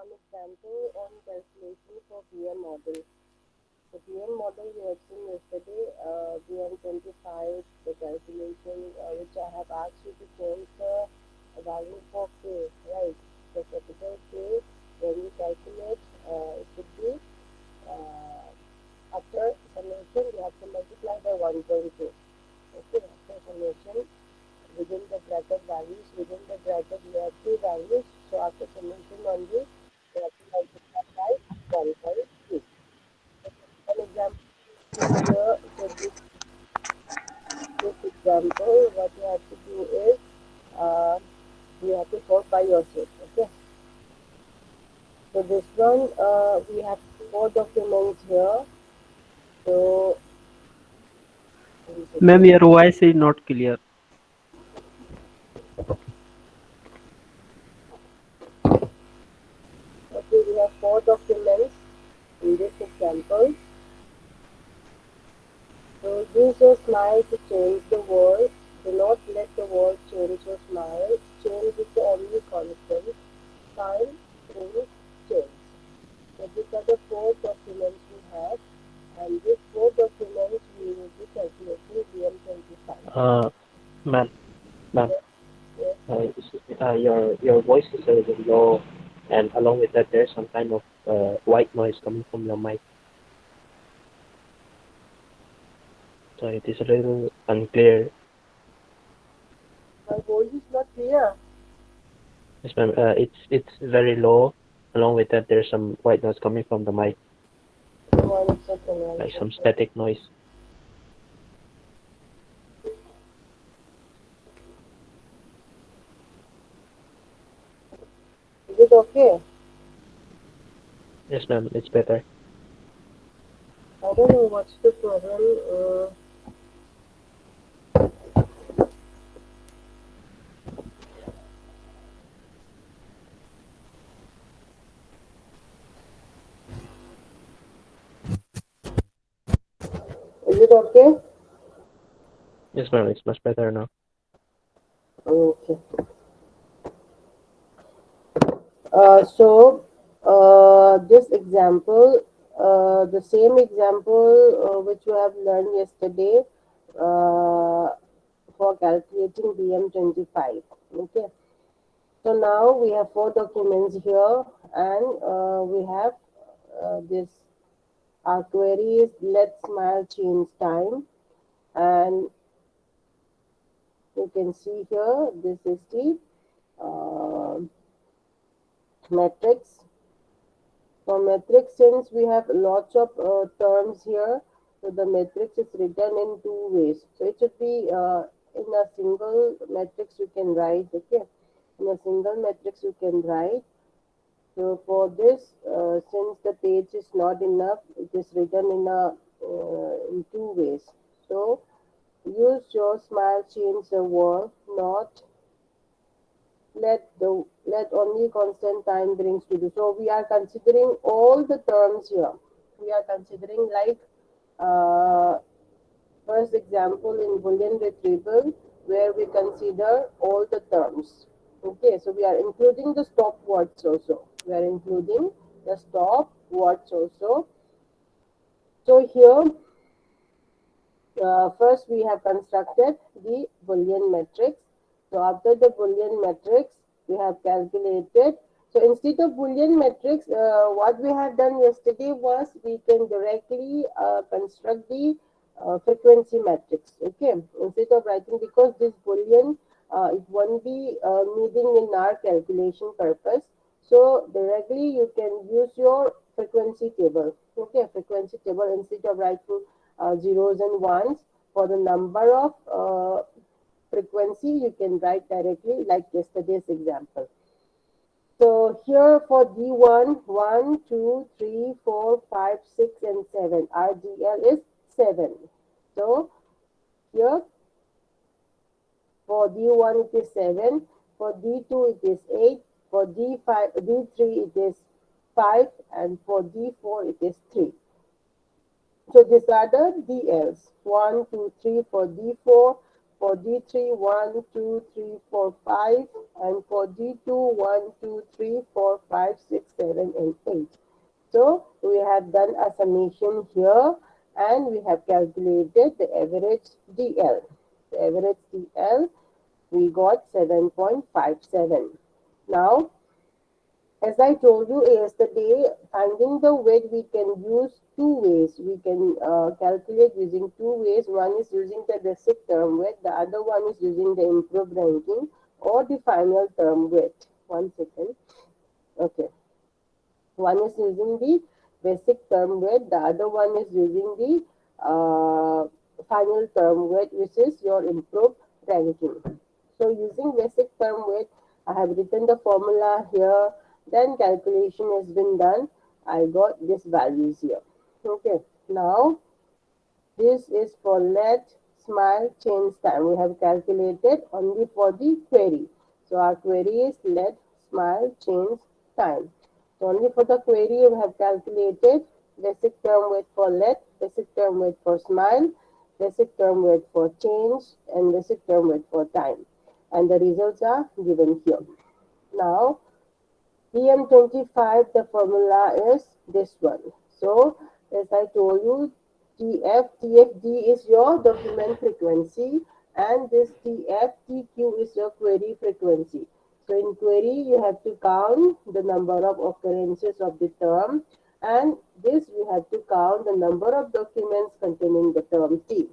one example on calculation for VM model. The VM model we have seen yesterday, VM25, the calculation which I have asked you to change the value for K, right? The capital K, when you calculate, it should be uh, after summation, you have to multiply by 1.2. Okay, after summation, within the bracket values, within the bracket we have two values, so after summation only, we have to multiply by 1.2. An example here, so this example, what you have to do is, uh, you have to solve by yourself, okay? So this one, we have four documents here, so, one Ma'am, second. your voice is not clear. Okay, we have four documents in this example. So use your smile to change the world. Do not let the world change your smile. Change is the only constant. Time brings change. So these are the four documents we have, and these four documents we will be calculating VM25. Uh, ma'am, ma'am, Yes, yes. your voice is a little low, and along with that, there's some kind of white noise coming from your mic, so it is a little unclear. My voice is not clear. Yes, ma'am. It's very low. Along with that, there's some white noise coming from the mic, One second, one like some second. static noise. Is it okay? Yes, ma'am. It's better. I don't know what's the problem. Is it okay? Yes, ma'am. It's much better now. Okay. So, this example, the same example which you have learned yesterday uh, for calculating BM25. Okay. So now we have four documents here, and we have this. Our query is let smile change time, and you can see here this is the uh, matrix. For matrix, since we have lots of terms here, so the matrix is written in two ways. So it should be in a single matrix you can write, okay? In a single matrix you can write. So for this, since the page is not enough, it is written in two ways. So use your smile change the world, not let only constant time brings to do. So we are considering all the terms here. We are considering like uh, first example in Boolean retrieval where we consider all the terms. Okay, so we are including the stop words also. We are including the stop words also. So here first we have constructed the Boolean matrix. So after the Boolean matrix, we have calculated. So instead of Boolean matrix, what we have done yesterday was we can directly construct the frequency matrix. Okay, instead of writing, because this Boolean it won't be needing in our calculation purpose. So directly you can use your frequency table. Okay, frequency table instead of writing zeros and ones for the number of frequency you can write directly like yesterday's example. So here for D1, 1, 2, 3, 4, 5, 6, and 7. RGL is 7. So here for D1 it is 7, for D2 it is 8, for D5, D3 it is 5, and for D4 it is 3. So these are the DLs. 1, 2, 3 for D4, for D3, 1, 2, 3, 4, 5, and for D2, 1, 2, 3, 4, 5, 6, 7, and 8. So we have done a summation here and we have calculated the average DL. The average DL we got 7.57. Now, as I told you yesterday, finding the weight we can use two ways. We can calculate using two ways. One is using the basic term weight, the other one is using the improved ranking or the final term weight. One second. Okay. One is using the basic term weight, the other one is using the final term weight, which is your improved ranking. So using basic term weight, I have written the formula here, then calculation has been done. I got these values here. Okay, now this is for let smile change time. We have calculated only for the query. So our query is let smile change time. So only for the query we have calculated basic term weight for let, basic term weight for smile, basic term weight for change, and basic term weight for time. And the results are given here. Now PM25, the formula is this one. So, as I told you, TFD is your document frequency, and this TQ is your query frequency. So, in query, you have to count the number of occurrences of the term, and this you have to count the number of documents containing the term T.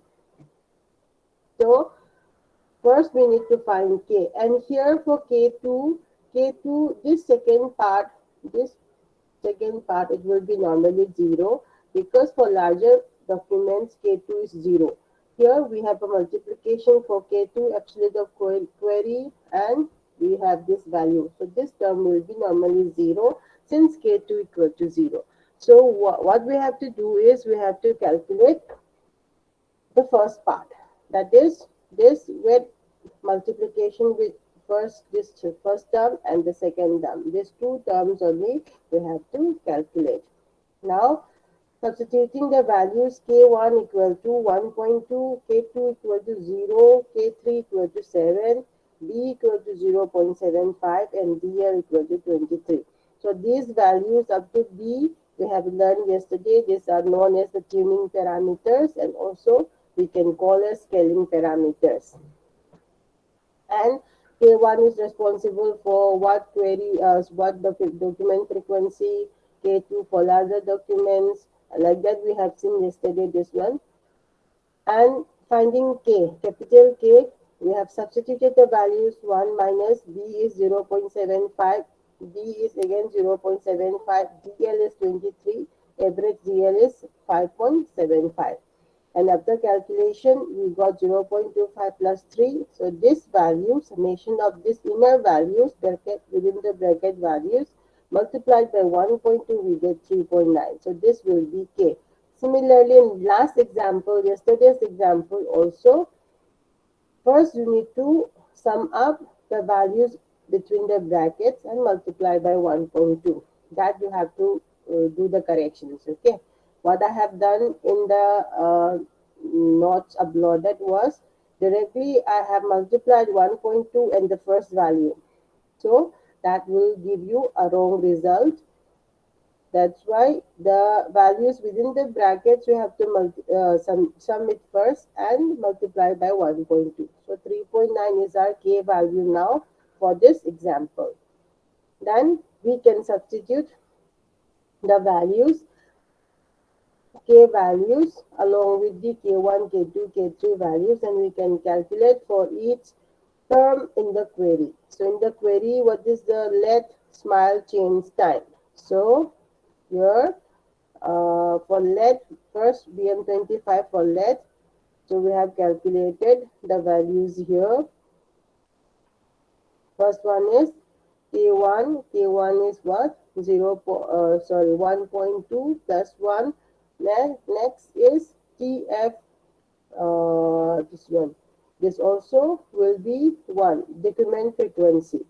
So, first, we need to find K. And here for K2, this second part, it will be normally 0 because for larger documents, K2 is 0. Here we have a multiplication for K2, absolute of query, and we have this value. So this term will be normally 0 since K2 equal to 0. So what we have to do is we have to calculate the first part, that is this with multiplication with this first term and the second term, these two terms only we have to calculate. Now substituting the values, k1 equal to 1.2, k2 equal to 0, k3 equal to 7, b equal to 0.75, and dl equal to 23. So these values up to b we have learned yesterday. These are known as the tuning parameters, and also we can call as scaling parameters. And K1 is responsible for what query, what document frequency, K2 for larger documents, like that we have seen yesterday this one. And finding K, capital K, we have substituted the values 1 minus B is 0.75, B is again 0.75, DL is 23, average DL is 5.75. And after calculation, we got 0.25 plus 3. So this value, summation of this inner values, bracket within the bracket values, multiplied by 1.2, we get 3.9. So this will be K. Similarly, in last example, yesterday's example also, first you need to sum up the values between the brackets and multiply by 1.2. That you have to do the corrections, okay? What I have done in the notes uploaded was directly I have multiplied 1.2 and the first value. So that will give you a wrong result. That's why the values within the brackets you have to sum it first and multiply by 1.2. So 3.9 is our K value now for this example. Then we can substitute the values, K values along with the K1, K2, K3 values, and we can calculate for each term in the query. So in the query, what is the let smile change time? So here for let, first BM25 for let, so we have calculated the values here. First one is K1 is what? 1.2 plus 1. Next is TF, this one. This also will be 1, document frequency.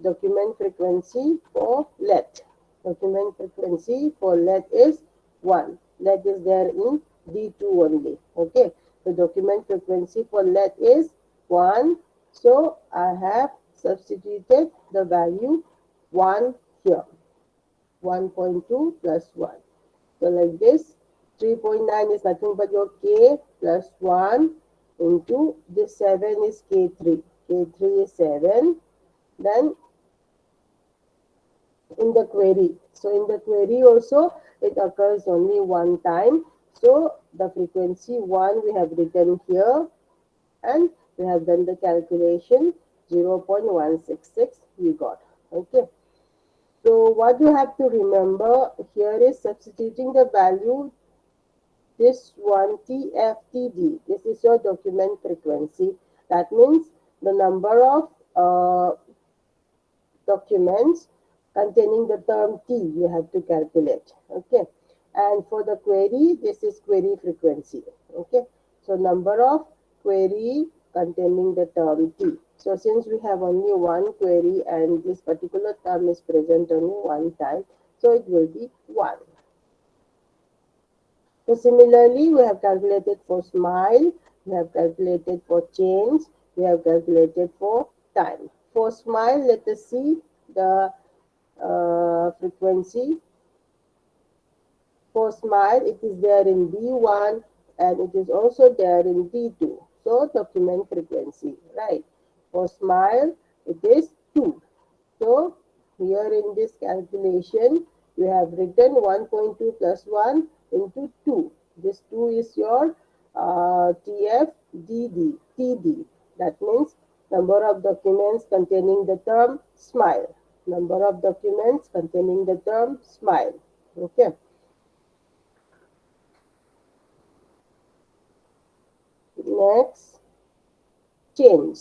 Document frequency for let. Document frequency for let is 1. Let is there in D2 only. Okay. The document frequency for let is 1. So I have substituted the value 1 here. 1.2 plus 1. So like this, 3.9 is nothing but your k plus 1 into this 7 is k3. K3 is 7. Then in the query. So in the query also it occurs only one time. So the frequency 1 we have written here and we have done the calculation 0.166 we got. Okay. So what you have to remember here is substituting the value this one TFTD. This is your document frequency. That means the number of documents containing the term T you have to calculate. Okay. And for the query, this is query frequency. Okay. So number of query containing the term T. So since we have only one query and this particular term is present only one time, so it will be 1. So similarly, we have calculated for smile, we have calculated for change, we have calculated for time. For smile, let us see the frequency. For smile, it is there in D1 and it is also there in D2. So document frequency, right? For smile, it is 2. So here in this calculation, we have written 1.2 plus 1 into 2. This 2 is your TD. That means number of documents containing the term smile. Number of documents containing the term smile. Okay. Next, change.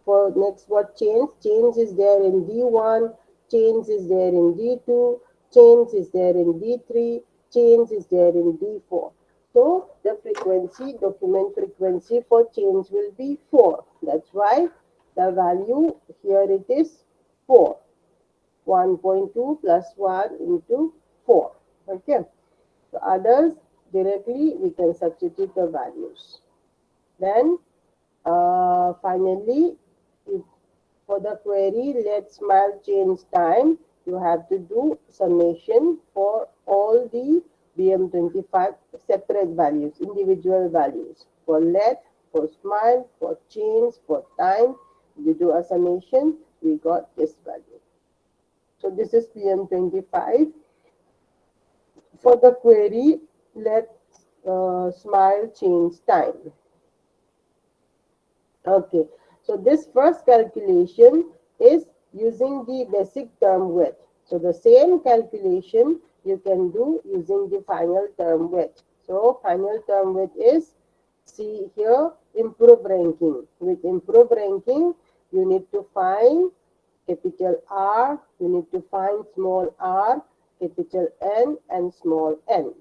For next what change? Change is there in D1, change is there in D2, change is there in D3, change is there in D4. So the frequency, document frequency for change will be 4. That's why the value here it is 4. 1.2 plus 1 into 4. Okay. So others directly we can substitute the values. Then finally, if for the query let smile change time, you have to do summation for all the BM25 separate values, individual values. For let, for smile, for change, for time, you do a summation, we got this value. So this is BM25. For the query let smile change time. Okay, so this first calculation is using the basic term width. So the same calculation you can do using the final term width. So final term width is, see here, improve ranking. With improve ranking, you need to find capital R, you need to find small r, capital N and small n.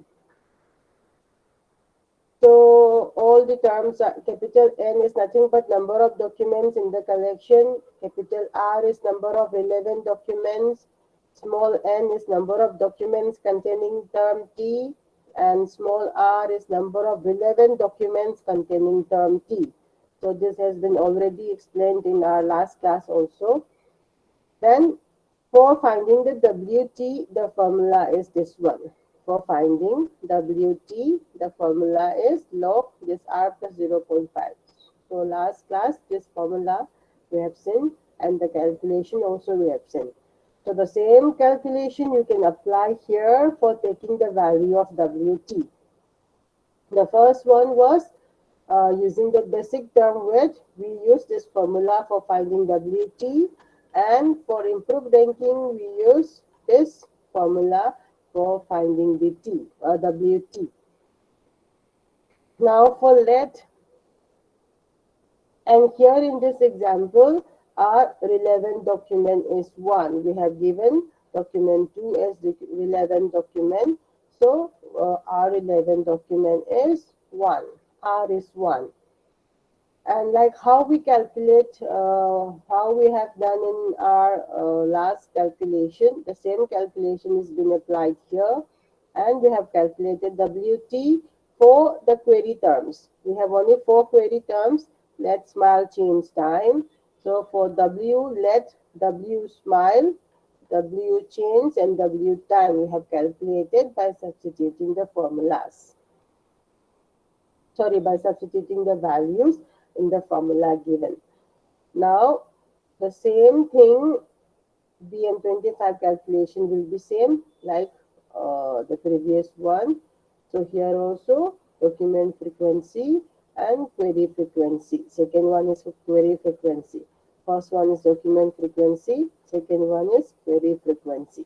So all the terms are capital N is nothing but number of documents in the collection. Capital R is number of relevant documents. Small n is number of documents containing term T. And small r is number of relevant documents containing term T. So this has been already explained in our last class also. Then for finding the WT, the formula is this one. For finding WT, the formula is log this R plus 0.5. So last class, this formula we have seen and the calculation also we have seen. So the same calculation you can apply here for taking the value of WT. The first one was using the basic term width, we use this formula for finding WT, and for improved ranking, we use this formula for finding the WT. Now for let, and here in this example, our relevant document is 1. We have given document 2 as the relevant document. So our relevant document is 1. R is 1. And like how we calculate, how we have done in our last calculation, the same calculation is being applied here. And we have calculated WT for the query terms. We have only 4 query terms. Let smile change time. So for W, let W smile, W change and W time we have calculated by substituting the formulas. Sorry, by substituting the values in the formula given. Now, the same thing BM25 calculation will be same like the previous one. So here also document frequency and query frequency. Second one is query frequency. First one is document frequency. Second one is query frequency.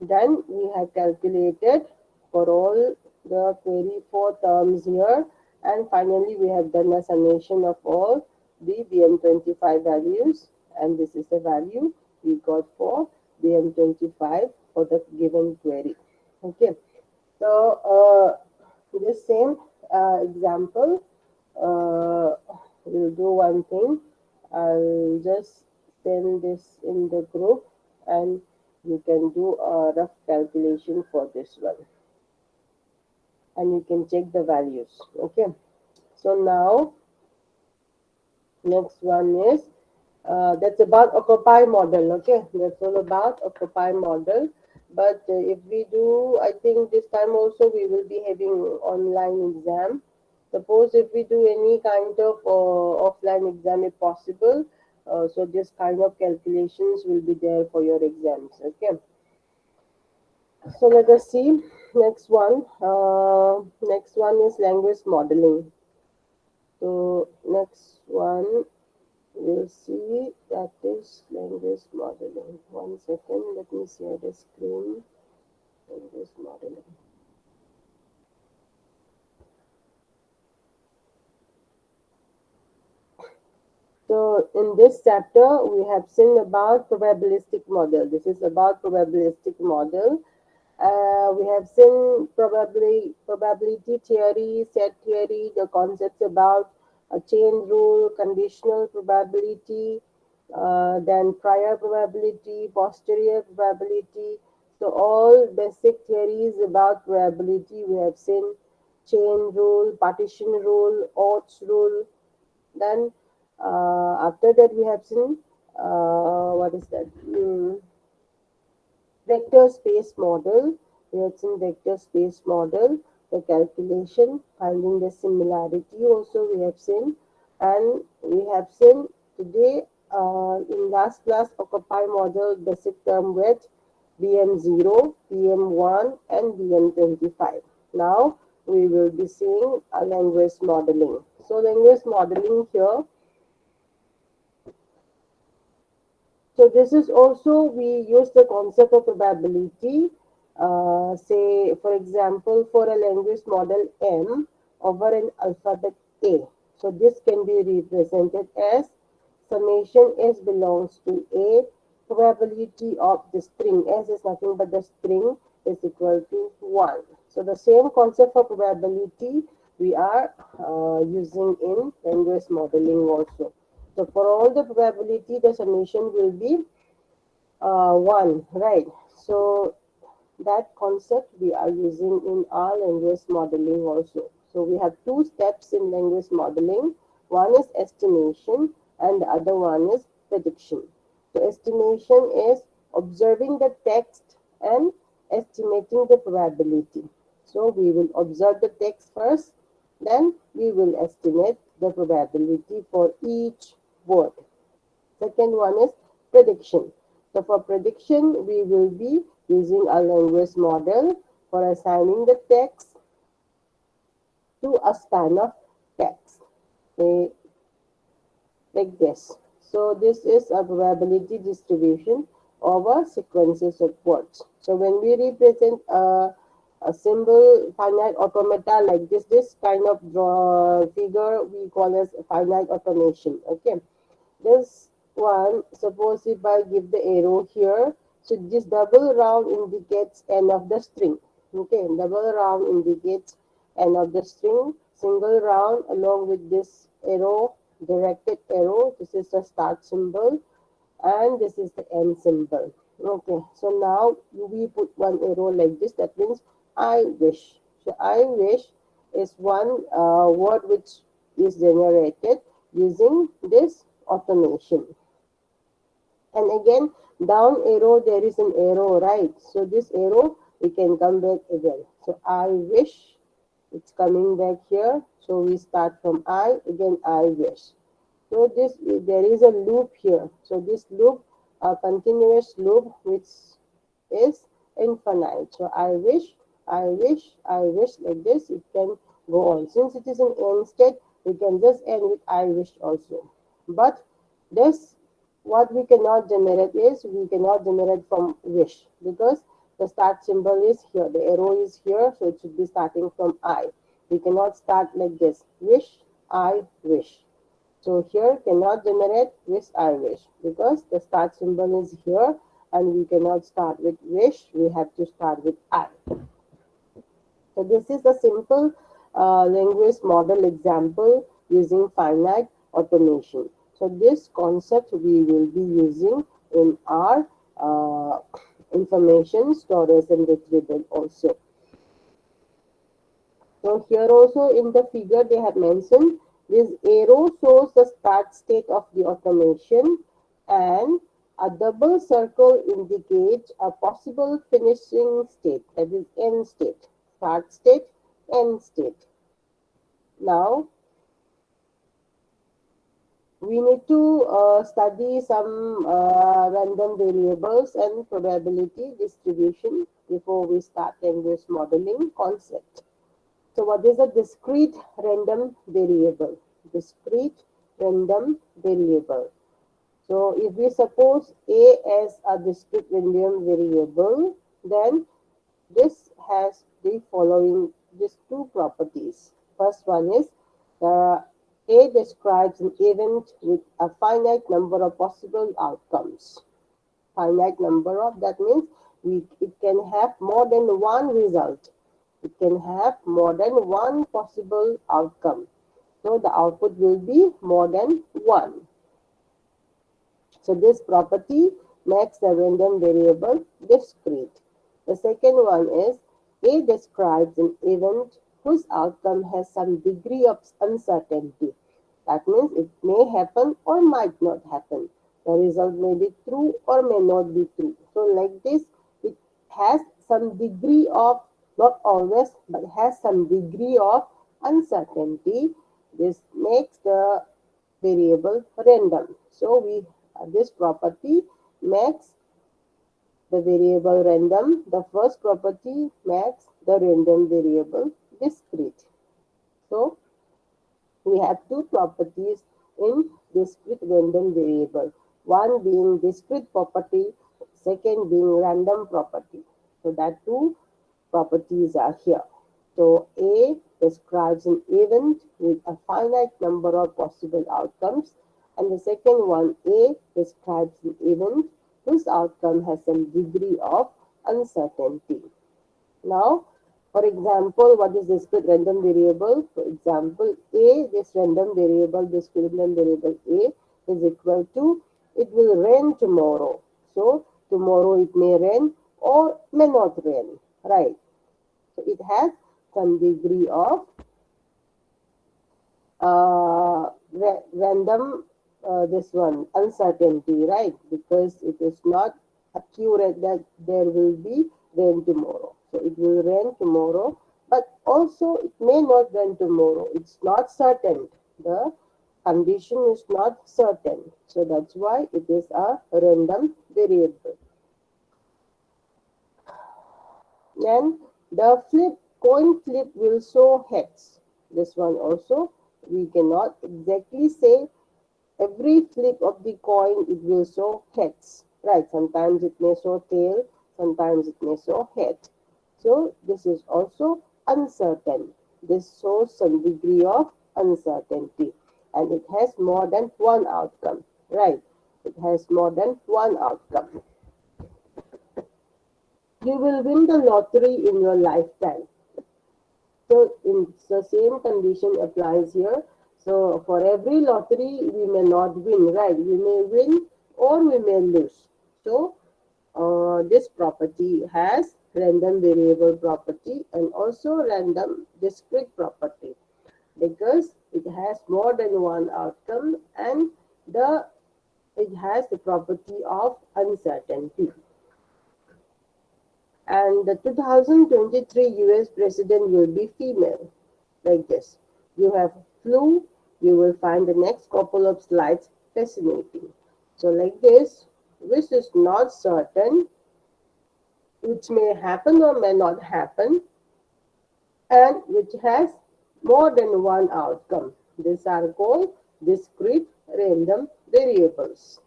Then we have calculated for all the query for terms here, and finally we have done a summation of all the BM25 values, and this is the value we got for BM25 for the given query. Okay, so this same example, we'll do one thing. I'll just send this in the group, and you can do a rough calculation for this one, and you can check the values. Okay, so now next one is that's about occupy model. Okay, that's all about occupy model. But if we do, I think this time also we will be having online exam. Suppose if we do any kind of offline exam if possible, so this kind of calculations will be there for your exams. Okay, so let us see next one. Next one is language modeling. So next one we'll see that is language modeling. One second, let me share the screen. Language modeling. So in this chapter, we have seen about probabilistic model. This is about probabilistic model. We have seen probability theory, set theory, the concepts about a chain rule, conditional probability, then prior probability, posterior probability. So all basic theories about probability we have seen: chain rule, partition rule, odds rule. Then after that we have seen what is that? Vector space model. We have seen vector space model, the calculation, finding the similarity also we have seen. And we have seen today in last class occupy model basic term with BM0, BM1 and BM25. Now we will be seeing a language modeling. So language modeling here. So this is also we use the concept of probability. Say for example, for a language model M over an alphabet A. So this can be represented as summation S belongs to A. Probability of the string S is nothing but the string is equal to 1. So the same concept of probability we are using in language modeling also. So for all the probability, the summation will be 1, right? So that concept we are using in our language modeling also. So we have two steps in language modeling. One is estimation and the other one is prediction. So estimation is observing the text and estimating the probability. So we will observe the text first, then we will estimate the probability for each word. Second one is prediction. So for prediction, we will be using a language model for assigning the text to a span of text. Say, like this. So this is a probability distribution over sequences of words. So when we represent a symbol finite automata like this kind of figure we call as finite automation. Okay. This one, suppose if I give the arrow here, so this double round indicates end of the string. Okay, double round indicates end of the string. Single round along with this arrow, directed arrow, this is the start symbol and this is the end symbol. Okay, so now we put one arrow like this, that means I wish. So I wish is one word which is generated using this automation. And again, down arrow, there is an arrow, right? So this arrow, we can come back again. So I wish, it's coming back here. So we start from I, again I wish. So this, there is a loop here. So this loop, a continuous loop which is infinite. So I wish, I wish, I wish, like this it can go on. Since it is an end state, we can just end with I wish also. But this, what we cannot generate is, we cannot generate from wish, because the start symbol is here, the arrow is here, so it should be starting from I. We cannot start like this, wish, I wish. So here cannot generate wish I wish, because the start symbol is here and we cannot start with wish, we have to start with I. So this is a simple language model example using finite automation. So this concept we will be using in our information storage and retrieval also. So here also in the figure they have mentioned this arrow shows the start state of the automation, and a double circle indicates a possible finishing state, that is end state, start state, end state. Now we need to study some random variables and probability distribution before we start language modeling concept. So what is a discrete random variable? Discrete random variable. So if we suppose A as a discrete random variable, then this has the following, these two properties. First one is A describes an event with a finite number of possible outcomes. Finite number of, that means it can have more than one result. It can have more than one possible outcome. So the output will be more than one. So this property makes the random variable discrete. The second one is A describes an event whose outcome has some degree of uncertainty. That means it may happen or might not happen. The result may be true or may not be true. So like this, it has some degree of, not always, but has some degree of uncertainty. This makes the variable random. So we this property makes the variable random. The first property makes the random variable discrete. So we have two properties in discrete random variable. One being discrete property, second being random property. So that two properties are here. So A describes an event with a finite number of possible outcomes, and the second one, A describes an event whose outcome has some degree of uncertainty. Now, for example, what is discrete random variable? For example, A, this random variable, discrete random variable A is equal to, it will rain tomorrow. So, tomorrow it may rain or may not rain, right? So, it has some degree of random, this one, uncertainty, right? Because it is not accurate that there will be rain tomorrow. So it will rain tomorrow, but also it may not rain tomorrow. It's not certain. The condition is not certain. So that's why it is a random variable. And the coin flip will show heads. This one also, we cannot exactly say every flip of the coin it will show heads, right? Sometimes it may show tail, sometimes it may show head. So this is also uncertain. This shows some degree of uncertainty, and it has more than one outcome, right? It has more than one outcome. You will win the lottery in your lifetime. So in the same condition applies here. So for every lottery we may not win, right? We may win or we may lose. So this property has random variable property and also random discrete property, because it has more than one outcome, and the it has the property of uncertainty. And the 2023 US president will be female, like this. You have flu, you will find the next couple of slides fascinating. So, like this, which is not certain, which may happen or may not happen, and which has more than one outcome. These are called discrete random variables.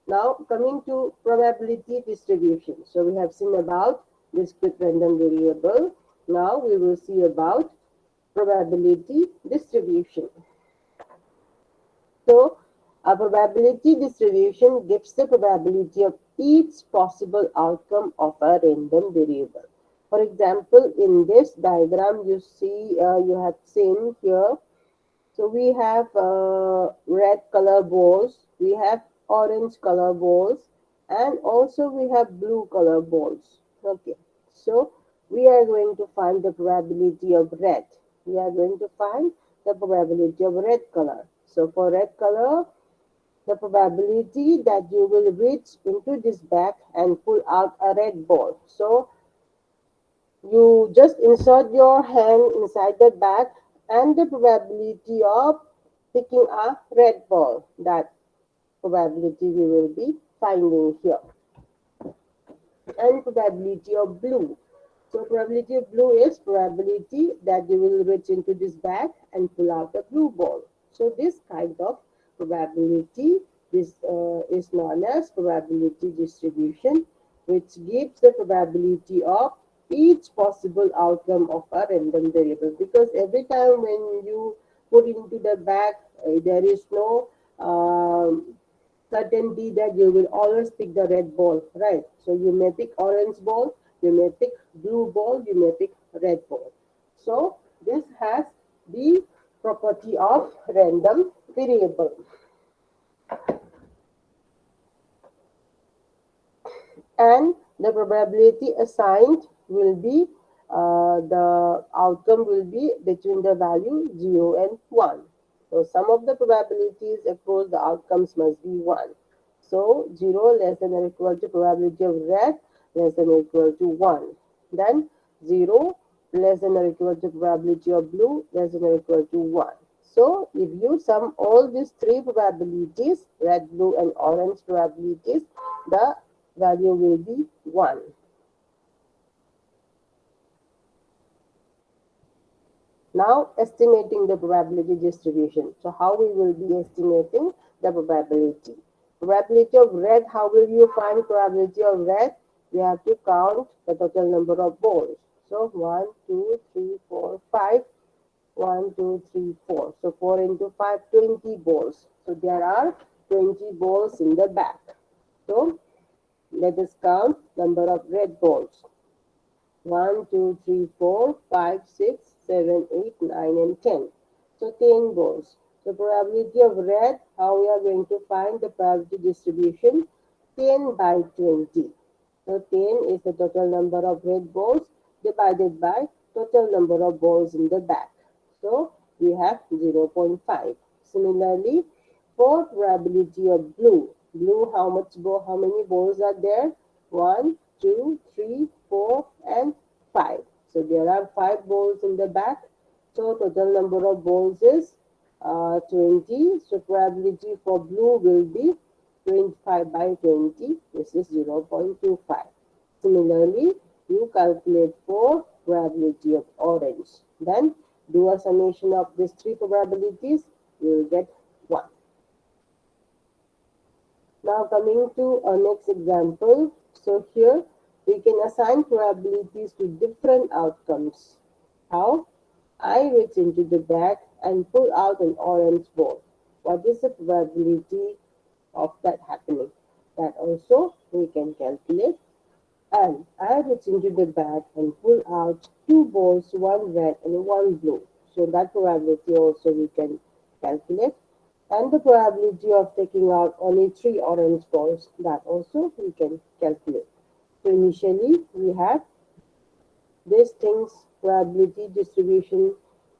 Now, coming to probability distribution. So, we have seen about discrete random variable. Now, we will see about probability distribution. So, a probability distribution gives the probability of each possible outcome of a random variable. For example, in this diagram, you see, you have seen here. So we have red color balls, we have orange color balls, and also we have blue color balls. Okay, so we are going to find the probability of red. We are going to find the probability of red color. So for red color, the probability that you will reach into this bag and pull out a red ball. So you just insert your hand inside the bag and the probability of picking a red ball, that probability we will be finding here. And probability of blue. So probability of blue is probability that you will reach into this bag and pull out a blue ball. So this kind of probability is known as probability distribution, which gives the probability of each possible outcome of a random variable. Because every time when you put into the bag, there is no certainty that you will always pick the red ball, right? So you may pick orange ball, you may pick blue ball, you may pick red ball. So this has the property of random variable. And the probability assigned will be the outcome will be between the value 0 and 1. So some of the probabilities across the outcomes must be 1. So 0 less than or equal to probability of red less than or equal to 1. Then 0 less than or equal to probability of blue less than or equal to 1. So if you sum all these three probabilities, red, blue and orange probabilities, the value will be 1. Now estimating the probability distribution. So how we will be estimating the probability? Probability of red, how will you find probability of red? We have to count the total number of balls. So 1, 2, 3, 4, 5. 1, 2, 3, 4. So 4 into 5, 20 balls. So there are 20 balls in the back. So let us count number of red balls. 1, 2, 3, 4, 5, 6, 7, 8, 9, and 10. So 10 balls. So probability of red, how we are going to find the probability distribution? 10 by 20. So 10 is the total number of red balls divided by total number of balls in the back. So we have 0.5. Similarly, for probability of blue, how many balls are there? 1, 2, 3, 4, and 5. So there are 5 balls in the back. So total number of balls is 20. So probability for blue will be 25 by 20. This is 0.25. Similarly, you calculate for probability of orange. Then do a summation of these three probabilities. You will get 1. Now coming to our next example. So here we can assign probabilities to different outcomes. How? I reach into the bag and pull out an orange ball. What is the probability of that happening? That also we can calculate. And I reach into the bag and pull out 2 balls, one red and one blue. So that probability also we can calculate. And the probability of taking out only 3 orange balls, that also we can calculate. So initially we have these things: probability distribution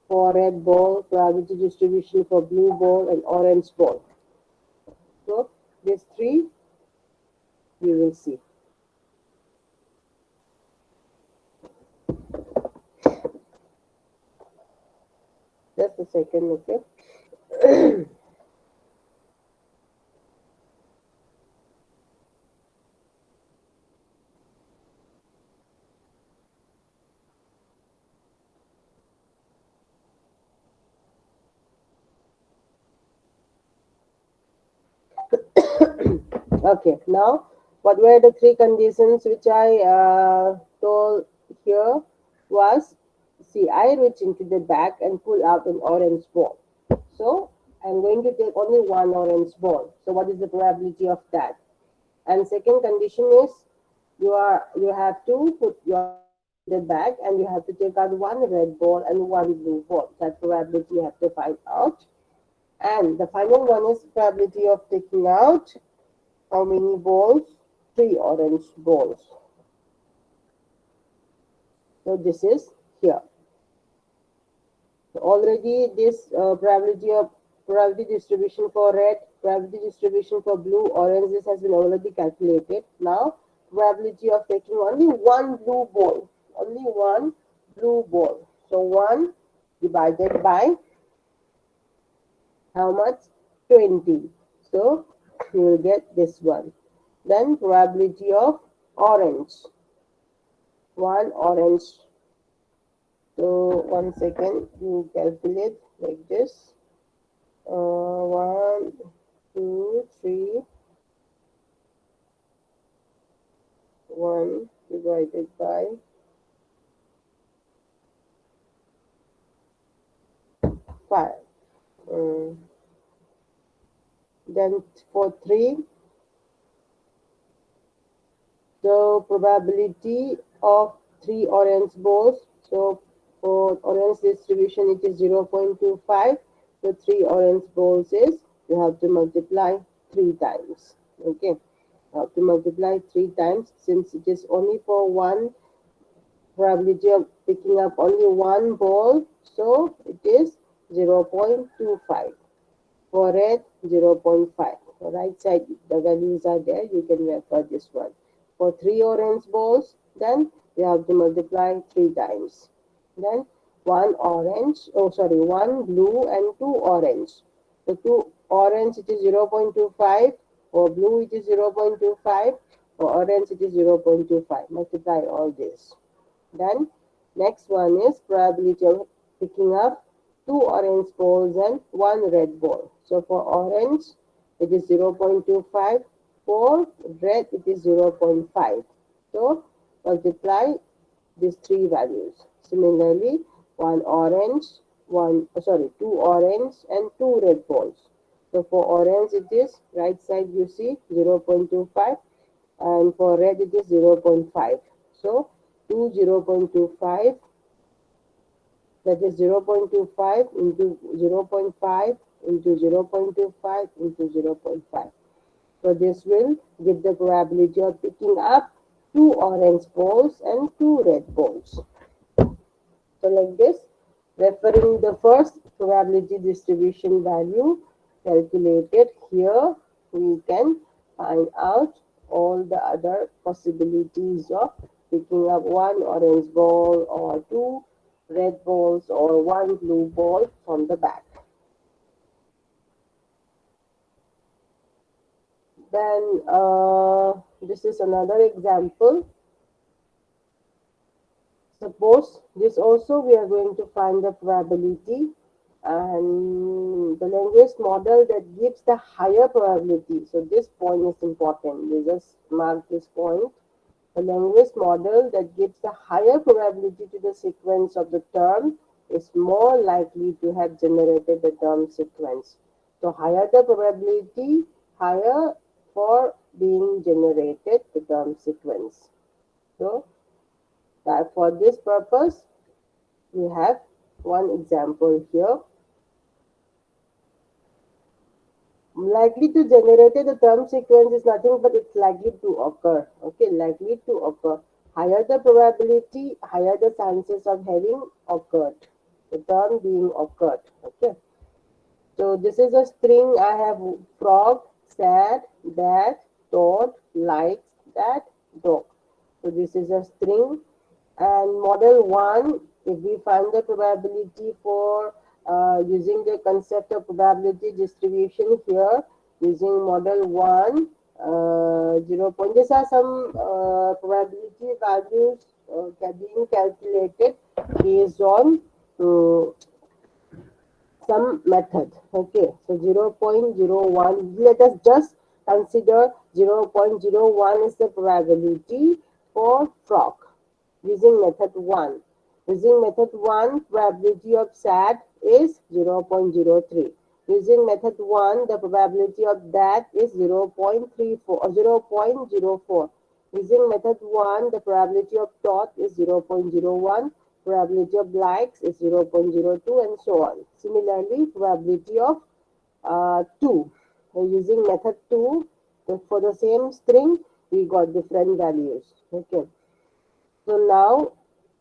for red ball, probability distribution for blue ball and orange ball. So these three, we will see. Just a second, okay? Okay, now what were the three conditions which I told here was, see, I reach into the bag and pull out an orange ball. So I'm going to take only one orange ball. So what is the probability of that? And second condition is you have to put your hand into the bag and you have to take out one red ball and one blue ball. That probability you have to find out. And the final one is probability of taking out how many balls? Three orange balls. So this is here. So already this probability distribution for red, probability distribution for blue, orange, this has been already calculated. Now probability of taking only one blue ball, only one blue ball. So 1 divided by how much? 20. So you will get this one. Then probability of orange, one orange. So 1 second, you calculate like this. 1, 2, 3, 1 divided by 5. Um, then for 3, the probability of 3 orange balls. So for orange distribution, it is 0.25. So 3 orange balls is, you have to multiply 3 times. Okay. You have to multiply 3 times since it is only for one probability of picking up only one ball. So it is 0.25. For red, 0.5. For right side, the values are there. You can refer this one. For 3 orange balls, then you have to multiply 3 times. Then one blue and 2 orange. So 2 orange, it is 0.25. For blue, it is 0.25. For orange, it is 0.25. Multiply all this. Then next one is probability of picking up 2 orange balls and 1 red ball. So for orange it is 0.25, for red it is 0.5. So multiply these three values. Similarly, two orange and 2 red balls. So for orange it is right side you see 0.25 and for red it is 0.5. So 2 0.25, that is 0.25 into 0.5 into 0.25 into 0.5. So this will give the probability of picking up 2 orange balls and 2 red balls. So like this, referring the first probability distribution value calculated here, we can find out all the other possibilities of picking up one orange ball or two red balls or one blue ball from the back. Then this is another example. Suppose this also we are going to find the probability and the language model that gives the higher probability. So this point is important. We just mark this point. The language model that gives the higher probability to the sequence of the term is more likely to have generated the term sequence. So higher the probability, higher for being generated the term sequence. So that for this purpose, we have one example here. Likely to generate the term sequence is nothing but it's likely to occur. Okay, likely to occur. Higher the probability, higher the chances of having occurred. The term being occurred. Okay. So this is a string. I have frog, sad, that, dot, likes, that, dog. So this is a string. And model 1, if we find the probability for using the concept of probability distribution here, using model 1, 0 point, these are some probability values being calculated based on uh, some method. Okay, so 0.01, let us just consider 0.01 is the probability for frog using method 1. Using method 1, probability of SAT is 0.03. Using method 1, the probability of that is 0.34 or 0.04. Using method 1, the probability of dot is 0.01, probability of likes is 0.02, and so on. Similarly, probability of 2. Using method 2, for the same string, we got different values. Okay. So now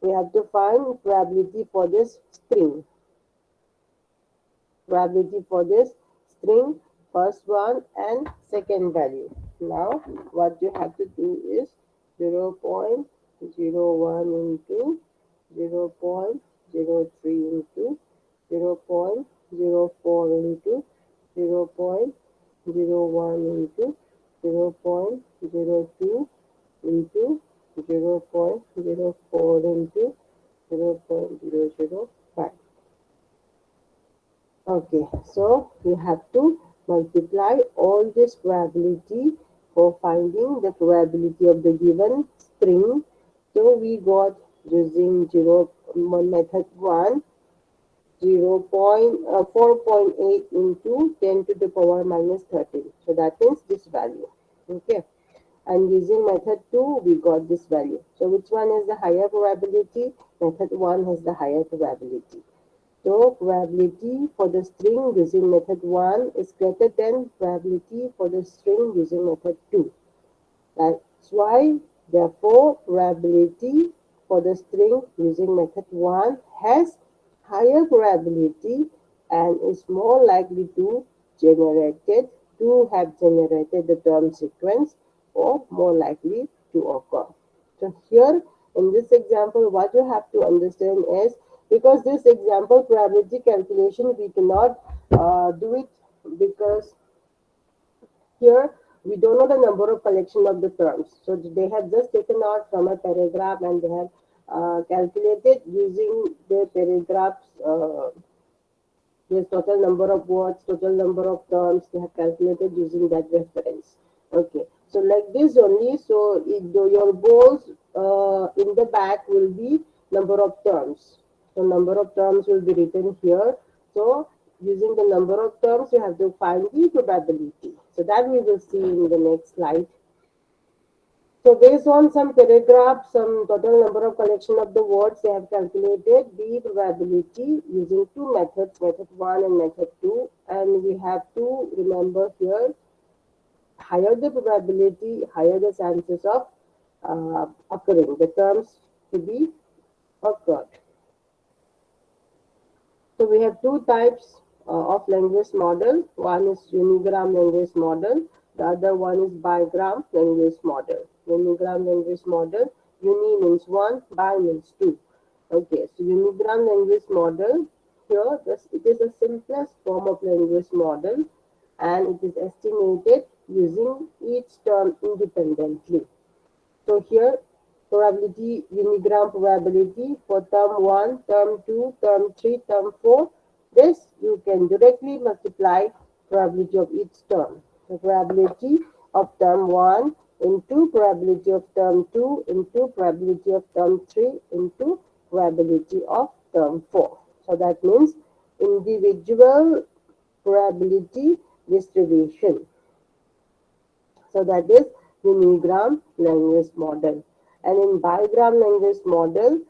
we have to find probability for this string. Probability for this string, first one and second value. Now what you have to do is 0.01 into 0.03 into 0.04 into 0.01 into 0.02 into 0.04 into 0.005. Okay, so you have to multiply all this probability for finding the probability of the given string. So we got using 0 method 1 4.8 into 10 to the power minus 13. So that means this value. Okay. And using method 2, we got this value. So which one is the higher probability? Method 1 has the higher probability. So probability for the string using method 1 is greater than probability for the string using method 2. That's why, therefore, probability for the string using method 1 has higher probability and is more likely to have generated the term sequence, or more likely to occur. So here in this example, what you have to understand is, because this example probability calculation we cannot do it, because here we don't know the number of collection of the terms. So they have just taken out from a paragraph and they have calculated using the paragraphs, there's total number of words, total number of terms they have calculated using that reference. Okay, so like this only. So your goals in the back will be number of terms. So number of terms will be written here. So using the number of terms, you have to find the probability. So that we will see in the next slide. So based on some paragraph, some total number of collection of the words, they have calculated the probability using two methods, method 1 and method 2. And we have to remember here, higher the probability, higher the chances of occurring, the terms to be occurred. So we have two types of language model. One is unigram language model. The other one is bigram language model. Unigram language model. Uni means one, bi means two. Okay, so unigram language model. Here, it is the simplest form of language model, and it is estimated using each term independently. So here, probability, unigram probability for term 1, term 2, term 3, term 4. This you can directly multiply probability of each term. The probability of term 1 into probability of term 2 into probability of term 3 into probability of term 4. So that means individual probability distribution. So that is unigram language model. And in bigram language model,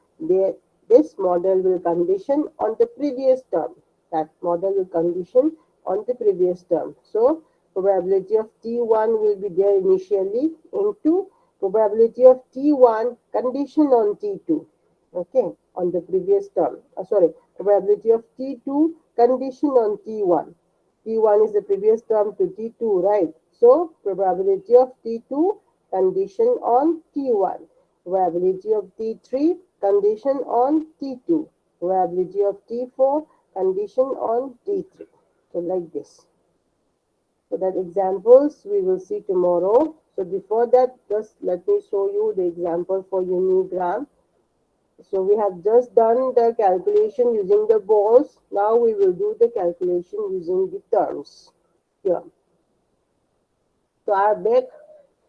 this model will condition on the previous term. That model will condition on the previous term. So probability of T1 will be there initially into probability of T1 condition on T2. Okay, on the previous term. Sorry, probability of T2 condition on T1. T1 is the previous term to T2, right? So probability of T2 condition on T1. Probability of T3 condition on T2. Probability of T4 condition on T3. So like this. So that examples we will see tomorrow. So before that, just let me show you the example for unigram. So we have just done the calculation using the balls. Now we will do the calculation using the terms here. So our bag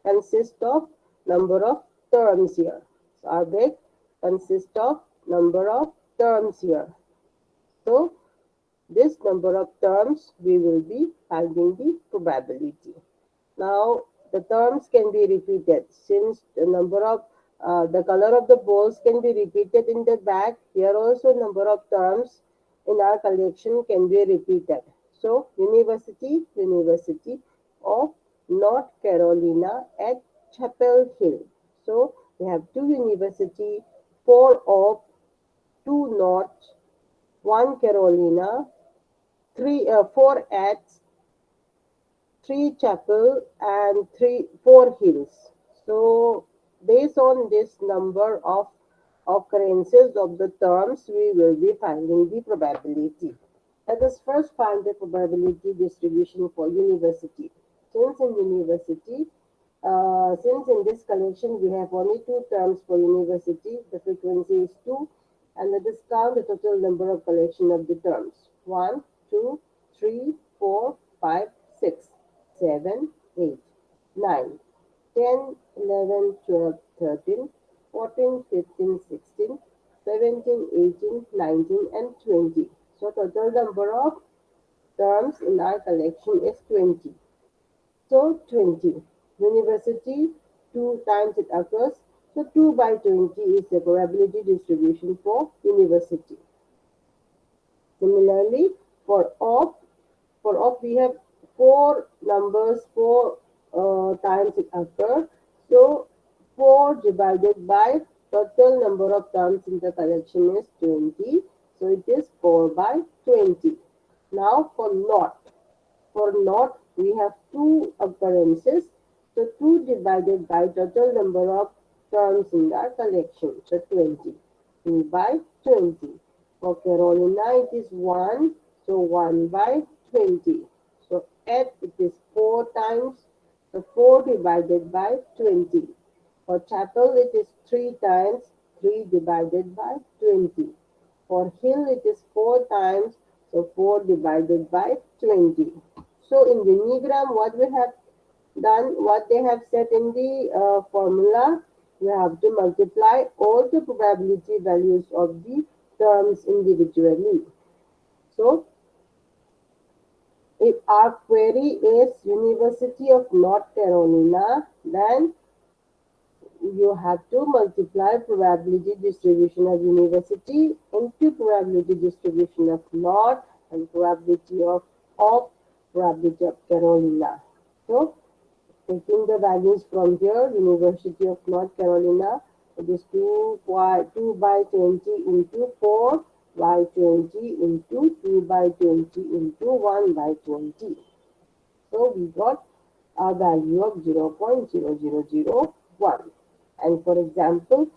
consists of number of terms here. So our bag consists of number of terms here. So this number of terms we will be finding the probability. Now the terms can be repeated since the number of the color of the balls can be repeated in the back. Here also number of terms in our collection can be repeated. So University of North Carolina at Chapel Hill. So we have two university, four of, two North, one Carolina, four at, three chapel and four hills. So based on this number of occurrences of the terms, we will be finding the probability. Let us first find the probability distribution for university. Since in university, since in this collection we have only two terms for university, the frequency is 2, and let us count the total number of collection of the terms. 1, 2, 3, 4, 5, 6, 7, 8, 9, 10, 11, 12, 13, 14, 15, 16, 17, 18, 19, and 20. So total number of terms in our collection is 20. So 20. University, 2 times it occurs. So 2 by 20 is the probability distribution for university. Similarly, for off, we have four numbers, four times it occurs. So 4 divided by total number of terms in the collection is 20. So it is 4 by 20. Now for not. For not, we have two occurrences. So 2 divided by total number of terms in the collection. So 20. 2 by 20. For Carolina, it is 1. So 1 by 20. So at it is 4 times. So 4 divided by 20. For chapel, it is 3 times. 3 divided by 20. For hill, it is 4 times. So 4 divided by 20. So in the unigram, what we have done, what they have set in the formula, we have to multiply all the probability values of the terms individually. So if our query is University of North Carolina, then you have to multiply probability distribution of university into probability distribution of North and of probability of Carolina. So taking the values from here, University of North Carolina, it is 2 by 20 into 4 by 20 into 2 by 20 into 1 by 20. So we got a value of 0.0001. And for example,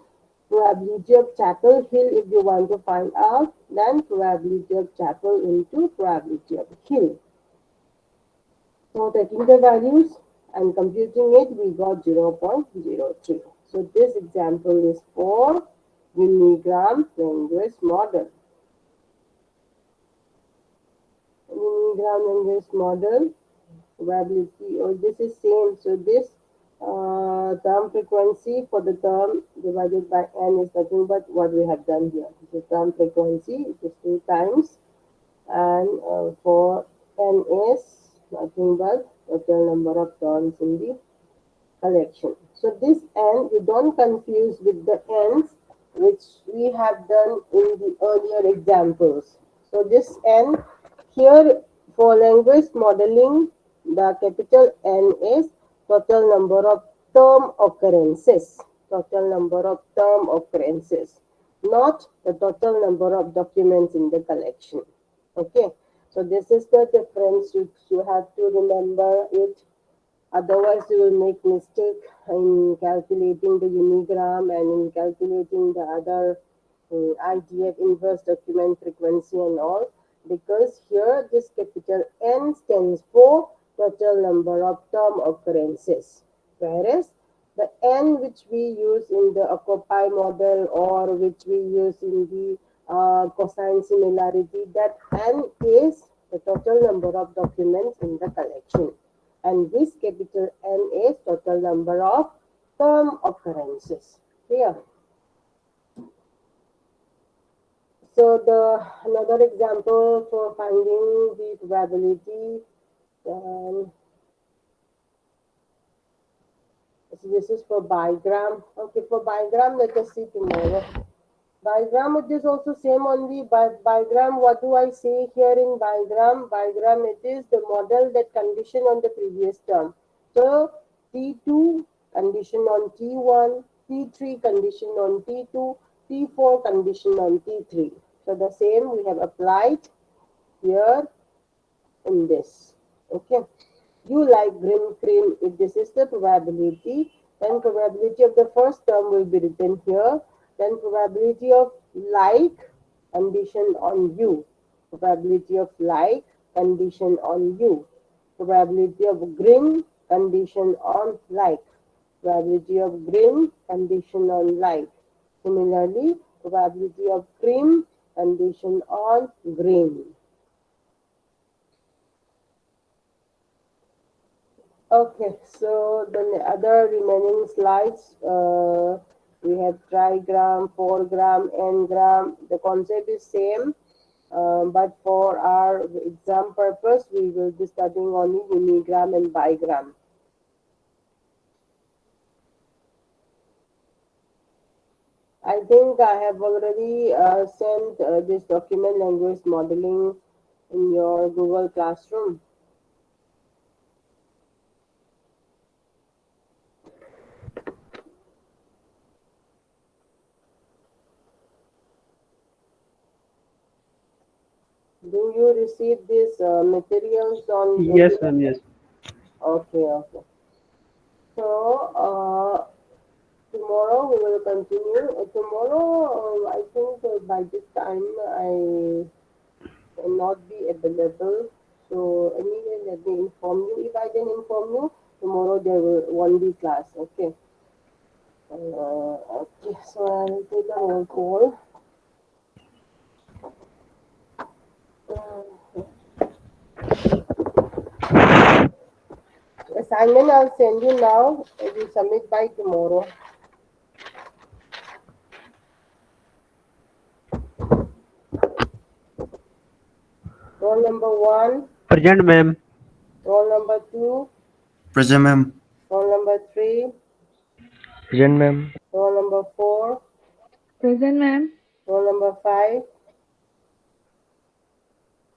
probability of Chapel Hill, if you want to find out, then probability of Chapel into probability of Hill. So taking the values and computing it, we got 0.03. So this example is for Unigram Language Model. Unigram Language Model probability, or this is same. So this term frequency for the term divided by n is nothing but what we have done here. The term frequency, it is 2 times, and for n is nothing but total number of terms in the collection. So this n, you don't confuse with the n's which we have done in the earlier examples. So this n here for language modeling, the capital N is total number of term occurrences. Total number of term occurrences, not the total number of documents in the collection. Okay. So this is the difference. You have to remember it. Otherwise, you will make mistake in calculating the unigram and in calculating the other IDF inverse document frequency and all. Because here this capital N stands for total number of term occurrences, whereas the N which we use in the Occupy model or which we use in the cosine similarity, that N is the total number of documents in the collection, and this capital N is total number of term occurrences. Clear? So the another example for finding the probability, um, so this is for bigram. Okay, for bigram, let us see tomorrow. Bigram, it is also same only. But bigram, what do I say here in bigram? Bigram, it is the model that condition on the previous term. So T2 condition on T1, T3 condition on T2, T4 condition on T3. So the same we have applied here in this. Okay. You like green cream. If this is the probability, then probability of the first term will be written here. Then probability of like condition on you. Probability of like condition on you. Probability of green condition on like. Probability of green condition on like. Similarly, probability of cream condition on green. Okay, so the other remaining slides, we have trigram, 4-gram, n-gram. The concept is same, but for our exam purpose, we will be studying only unigram and bigram. I think I have already sent this document language modeling in your Google Classroom. Do you receive these materials on Yes, regular? ma'am. Yes. Okay, okay. So, tomorrow we will continue. Tomorrow, I think by this time I will not be available. So anyway, let me inform you. If I can inform you, tomorrow there will won't be class. Okay. Okay. So I'll take a roll call. Uh, Assignment I'll send you now. You submit by tomorrow. Roll number one. Present, ma'am. Roll number two. Present, ma'am. Roll number three. Present, ma'am. Roll number four. Present, ma'am. Roll number five.